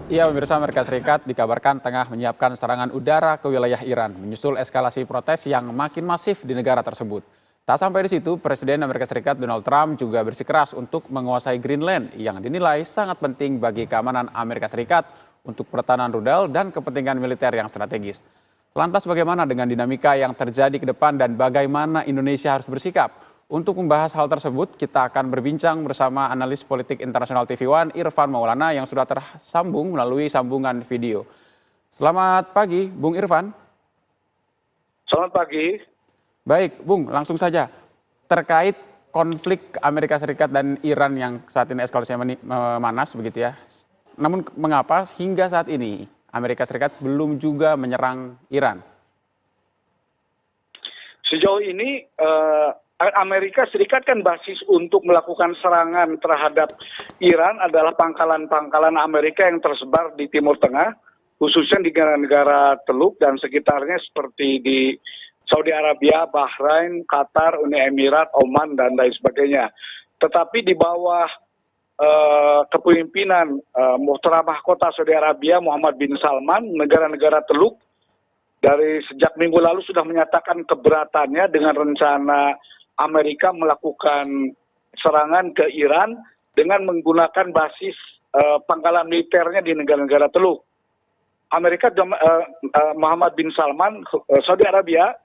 Iya, pemirsa, Amerika Serikat dikabarkan tengah menyiapkan serangan udara ke wilayah Iran, menyusul eskalasi protes yang makin masif di negara tersebut. Tak sampai di situ, Presiden Amerika Serikat Donald Trump juga bersikeras untuk menguasai Greenland yang dinilai sangat penting bagi keamanan Amerika Serikat untuk pertahanan rudal dan kepentingan militer yang strategis. Lantas bagaimana dengan dinamika yang terjadi ke depan dan bagaimana Indonesia harus bersikap? Untuk membahas hal tersebut, kita akan berbincang bersama analis politik internasional TV One, Irfan Maulana, yang sudah tersambung melalui sambungan video. Selamat pagi, Bung Irfan. Selamat pagi. Baik, Bung, langsung saja. Terkait konflik Amerika Serikat dan Iran yang saat ini eskalasinya memanas, begitu ya. Namun mengapa hingga saat ini Amerika Serikat belum juga menyerang Iran? Sejauh ini Amerika Serikat kan basis untuk melakukan serangan terhadap Iran adalah pangkalan-pangkalan Amerika yang tersebar di Timur Tengah, khususnya di negara-negara Teluk dan sekitarnya seperti di Saudi Arabia, Bahrain, Qatar, Uni Emirat, Oman, dan lain sebagainya. Tetapi di bawah kepemimpinan Muhtaram Mahkota Saudi Arabia Muhammad bin Salman, negara-negara Teluk dari sejak minggu lalu sudah menyatakan keberatannya dengan rencana Amerika melakukan serangan ke Iran dengan menggunakan basis pangkalan militernya di negara-negara Teluk. Amerika Muhammad bin Salman, Saudi Arabia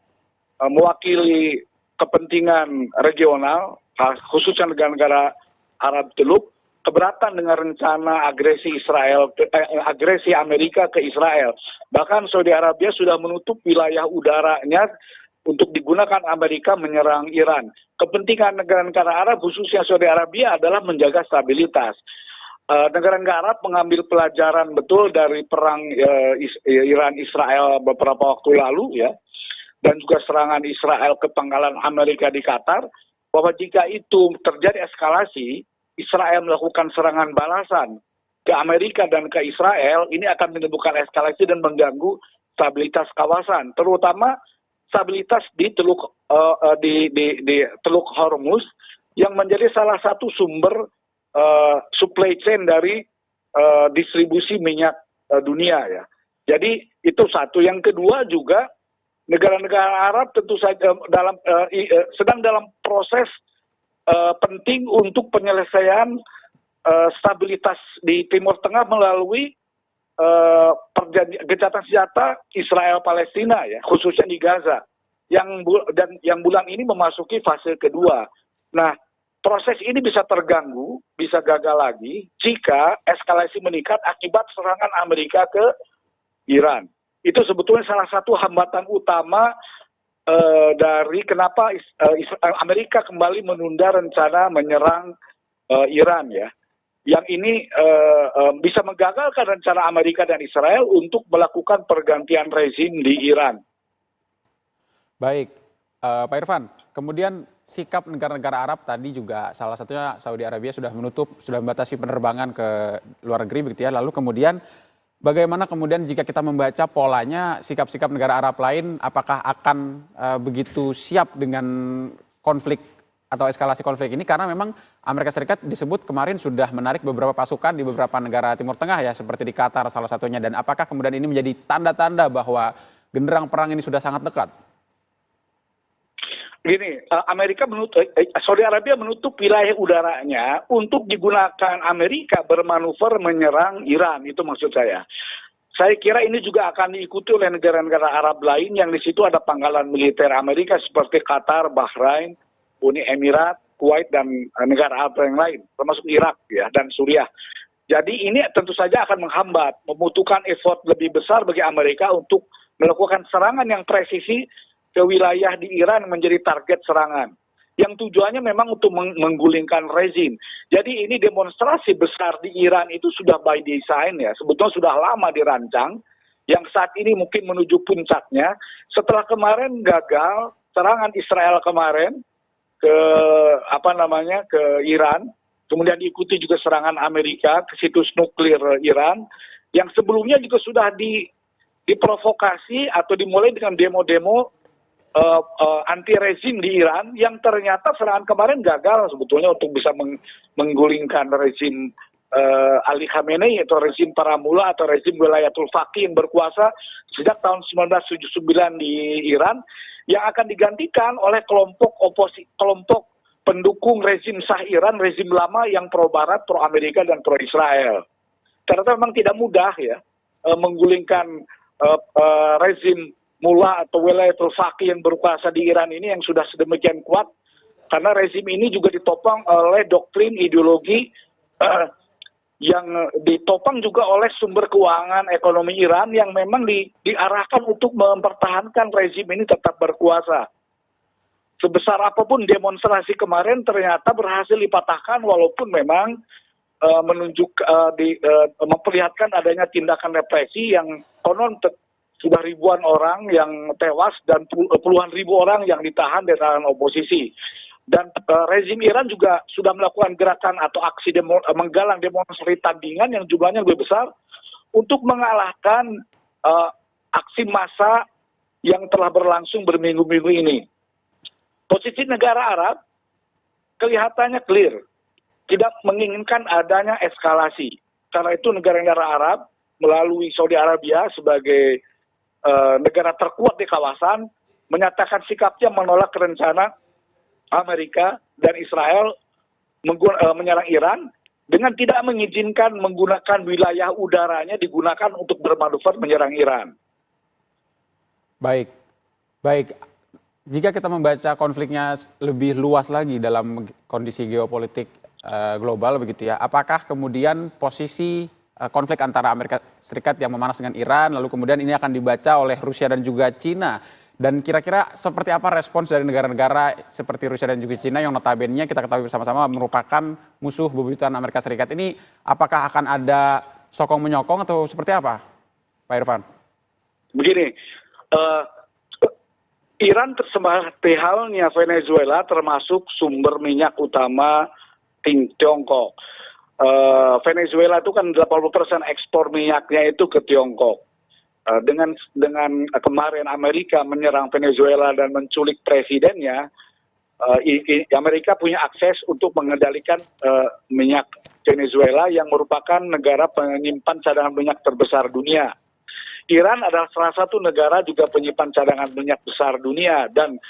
mewakili kepentingan regional, khususnya negara-negara Arab Teluk, keberatan dengan rencana agresi Amerika ke Israel. Bahkan Saudi Arabia sudah menutup wilayah udaranya untuk digunakan Amerika menyerang Iran. Kepentingan negara-negara Arab, khususnya Saudi Arabia, adalah menjaga stabilitas. Negara-negara Arab mengambil pelajaran betul dari perang Iran-Israel beberapa waktu lalu, ya, dan juga serangan Israel ke pangkalan Amerika di Qatar, bahwa jika itu terjadi eskalasi, Israel melakukan serangan balasan ke Amerika dan ke Israel, ini akan menimbulkan eskalasi dan mengganggu stabilitas kawasan, terutama stabilitas di Teluk Teluk Hormuz yang menjadi salah satu sumber supply chain dari distribusi minyak dunia, ya. Jadi itu satu. Yang kedua juga negara-negara Arab tentu saja sedang dalam proses penting untuk penyelesaian stabilitas di Timur Tengah melalui gencatan senjata Israel Palestina, ya, khususnya di Gaza yang bulan ini memasuki fase kedua. Nah, proses ini bisa terganggu, bisa gagal lagi jika eskalasi meningkat akibat serangan Amerika ke Iran. Itu sebetulnya salah satu hambatan utama dari kenapa Amerika kembali menunda rencana menyerang Iran, ya. Yang ini bisa menggagalkan rencana Amerika dan Israel untuk melakukan pergantian rezim di Iran. Baik, Pak Irfan, kemudian sikap negara-negara Arab tadi juga salah satunya Saudi Arabia sudah membatasi penerbangan ke luar negeri, begitu ya. Lalu kemudian bagaimana kemudian jika kita membaca polanya sikap-sikap negara Arab lain, apakah akan begitu siap dengan konflik atau eskalasi konflik ini, karena memang Amerika Serikat disebut kemarin sudah menarik beberapa pasukan di beberapa negara Timur Tengah, ya, seperti di Qatar salah satunya, dan apakah kemudian ini menjadi tanda-tanda bahwa genderang perang ini sudah sangat dekat? Gini, Saudi Arabia menutup wilayah udaranya untuk digunakan Amerika bermanuver menyerang Iran, itu maksud saya. Saya kira ini juga akan diikuti oleh negara-negara Arab lain yang di situ ada pangkalan militer Amerika seperti Qatar, Bahrain, Uni Emirat, Kuwait, dan negara Arab yang lain, termasuk Irak, ya, dan Suriah. Jadi ini tentu saja akan menghambat, membutuhkan effort lebih besar bagi Amerika untuk melakukan serangan yang presisi ke wilayah di Iran menjadi target serangan. Yang tujuannya memang untuk menggulingkan rezim. Jadi ini demonstrasi besar di Iran itu sudah by design, ya, sebetulnya sudah lama dirancang, yang saat ini mungkin menuju puncaknya. Setelah kemarin gagal, serangan Israel kemarin ke Iran, kemudian diikuti juga serangan Amerika ke situs nuklir Iran, yang sebelumnya juga sudah diprovokasi atau dimulai dengan demo-demo anti rezim di Iran, yang ternyata serangan kemarin gagal sebetulnya untuk bisa menggulingkan rezim Ali Khamenei atau rezim Paramula atau rezim Wilayatul Faqih yang berkuasa sejak tahun 1979 di Iran, yang akan digantikan oleh kelompok pendukung rezim Shah Iran, rezim lama yang pro Barat, pro Amerika dan pro Israel. Ternyata memang tidak mudah ya menggulingkan rezim Mullah atau Wilayatul Faqih yang berkuasa di Iran ini yang sudah sedemikian kuat, karena rezim ini juga ditopang oleh doktrin ideologi yang ditopang juga oleh sumber keuangan ekonomi Iran yang memang diarahkan untuk mempertahankan rezim ini tetap berkuasa. Sebesar apapun demonstrasi kemarin ternyata berhasil dipatahkan, walaupun memang memperlihatkan adanya tindakan represi yang konon sudah ribuan orang yang tewas dan puluhan ribu orang yang ditahan di tangan oposisi. Dan rezim Iran juga sudah melakukan gerakan atau aksi menggalang demonstrasi tandingan yang jumlahnya lebih besar untuk mengalahkan aksi massa yang telah berlangsung berminggu-minggu ini. Posisi negara Arab kelihatannya clear, tidak menginginkan adanya eskalasi. Karena itu negara-negara Arab melalui Saudi Arabia sebagai negara terkuat di kawasan menyatakan sikapnya menolak rencana Amerika dan Israel menyerang Iran dengan tidak mengizinkan menggunakan wilayah udaranya digunakan untuk bermanuver menyerang Iran. Baik, baik. Jika kita membaca konfliknya lebih luas lagi dalam kondisi geopolitik global begitu ya, apakah kemudian posisi konflik antara Amerika Serikat yang memanas dengan Iran, lalu kemudian ini akan dibaca oleh Rusia dan juga Cina? Dan kira-kira seperti apa respons dari negara-negara seperti Rusia dan juga Cina yang notabene kita ketahui bersama-sama merupakan musuh bebuyutan Amerika Serikat ini? Apakah akan ada sokong-menyokong atau seperti apa, Pak Irfan? Begini, Iran seperti halnya Venezuela termasuk sumber minyak utama Tiongkok. Venezuela itu kan 80% ekspor minyaknya itu ke Tiongkok. Dengan kemarin Amerika menyerang Venezuela dan menculik presidennya, Amerika punya akses untuk mengendalikan minyak Venezuela yang merupakan negara penyimpan cadangan minyak terbesar dunia. Iran adalah salah satu negara juga penyimpan cadangan minyak besar dunia, dan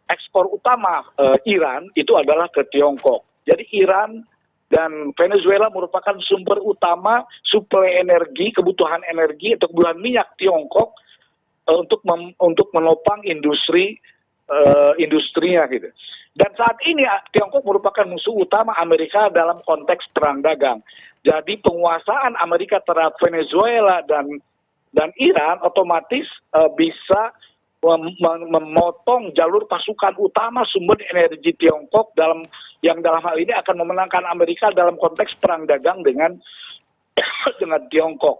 ekspor utama Iran itu adalah ke Tiongkok. Jadi Iran dan Venezuela merupakan sumber utama suplai energi, kebutuhan energi atau kebutuhan minyak Tiongkok untuk menopang industrinya gitu. Dan saat ini Tiongkok merupakan musuh utama Amerika dalam konteks perang dagang. Jadi penguasaan Amerika terhadap Venezuela dan Iran otomatis bisa memotong jalur pasukan utama sumber energi Tiongkok yang dalam hal ini akan memenangkan Amerika dalam konteks perang dagang dengan Tiongkok.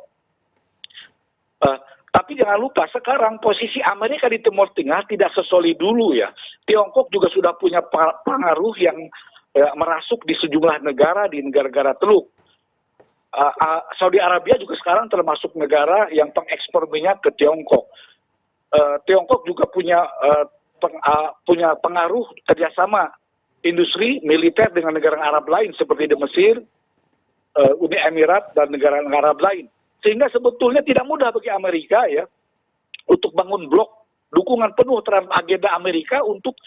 Tapi jangan lupa sekarang posisi Amerika di Timur Tengah tidak sesolid dulu ya. Tiongkok juga sudah punya pengaruh yang merasuk di sejumlah negara, di negara-negara Teluk. Saudi Arabia juga sekarang termasuk negara yang pengekspor minyak ke Tiongkok. Tiongkok juga punya pengaruh kerjasama industri militer dengan negara Arab lain seperti di Mesir, Uni Emirat dan negara-negara Arab lain. Sehingga sebetulnya tidak mudah bagi Amerika ya untuk bangun blok dukungan penuh terhadap agenda Amerika untuk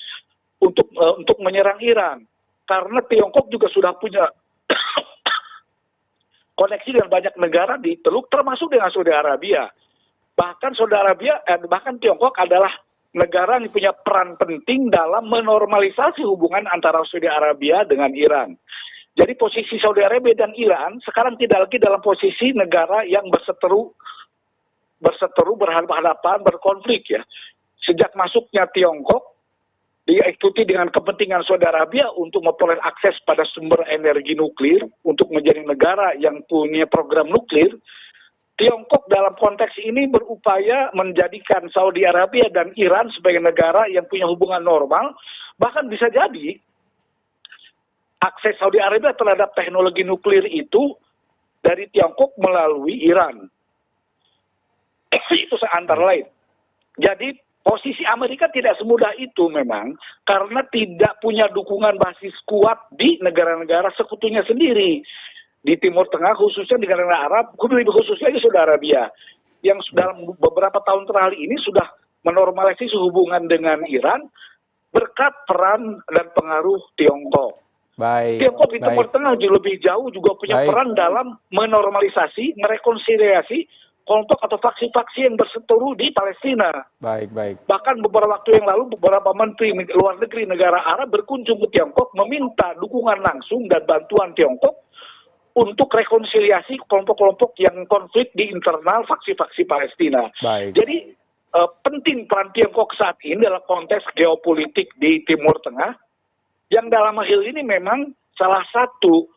menyerang Iran. Karena Tiongkok juga sudah punya koneksi dengan banyak negara di Teluk termasuk dengan Saudi Arabia. Bahkan Tiongkok adalah negara yang punya peran penting dalam menormalisasi hubungan antara Saudi Arabia dengan Iran. Jadi posisi Saudi Arabia dan Iran sekarang tidak lagi dalam posisi negara yang berseteru berhadapan-hadapan, berkonflik ya. Sejak masuknya Tiongkok diikuti dengan kepentingan Saudi Arabia untuk memperoleh akses pada sumber energi nuklir untuk menjadi negara yang punya program nuklir. Tiongkok dalam konteks ini berupaya menjadikan Saudi Arabia dan Iran sebagai negara yang punya hubungan normal, bahkan bisa jadi akses Saudi Arabia terhadap teknologi nuklir itu dari Tiongkok melalui Iran. Itu antara lain. Jadi posisi Amerika tidak semudah itu memang karena tidak punya dukungan basis kuat di negara-negara sekutunya sendiri. di Timur Tengah, khususnya di negara Arab, lebih khususnya di Saudi Arabia, yang dalam beberapa tahun terakhir ini sudah menormalisasi hubungan dengan Iran berkat peran dan pengaruh Tiongkok. Baik, Tiongkok di Timur Tengah lebih jauh juga punya peran dalam menormalisasi, merekonsiliasi kelompok atau faksi-faksi yang berseteru di Palestina. Baik. Bahkan beberapa waktu yang lalu beberapa menteri luar negeri negara Arab berkunjung ke Tiongkok meminta dukungan langsung dan bantuan Tiongkok untuk rekonsiliasi kelompok-kelompok yang konflik di internal faksi-faksi Palestina. Baik. Jadi penting peran Tiongkok saat ini dalam konteks geopolitik di Timur Tengah, yang dalam hal ini memang salah satu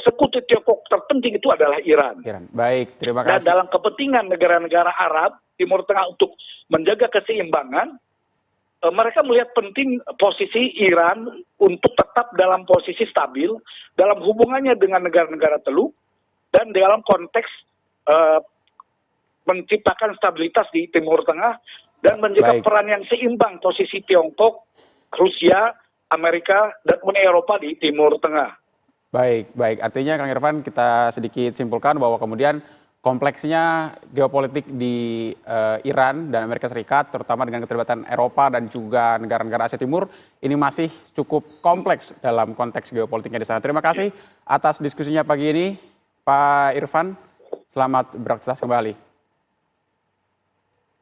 sekutu Tiongkok terpenting itu adalah Iran. Baik, terima Dan kasih. dalam kepentingan negara-negara Arab Timur Tengah untuk menjaga keseimbangan, mereka melihat penting posisi Iran untuk tetap dalam posisi stabil dalam hubungannya dengan negara-negara Teluk dan dalam konteks menciptakan stabilitas di Timur Tengah dan menjaga peran yang seimbang posisi Tiongkok, Rusia, Amerika, dan Uni Eropa di Timur Tengah. Baik. Artinya Kang Irfan, kita sedikit simpulkan bahwa kemudian kompleksnya geopolitik di Iran dan Amerika Serikat, terutama dengan keterlibatan Eropa dan juga negara-negara Asia Timur, ini masih cukup kompleks dalam konteks geopolitiknya di sana. Terima kasih atas diskusinya pagi ini, Pak Irfan. Selamat beraktivitas kembali.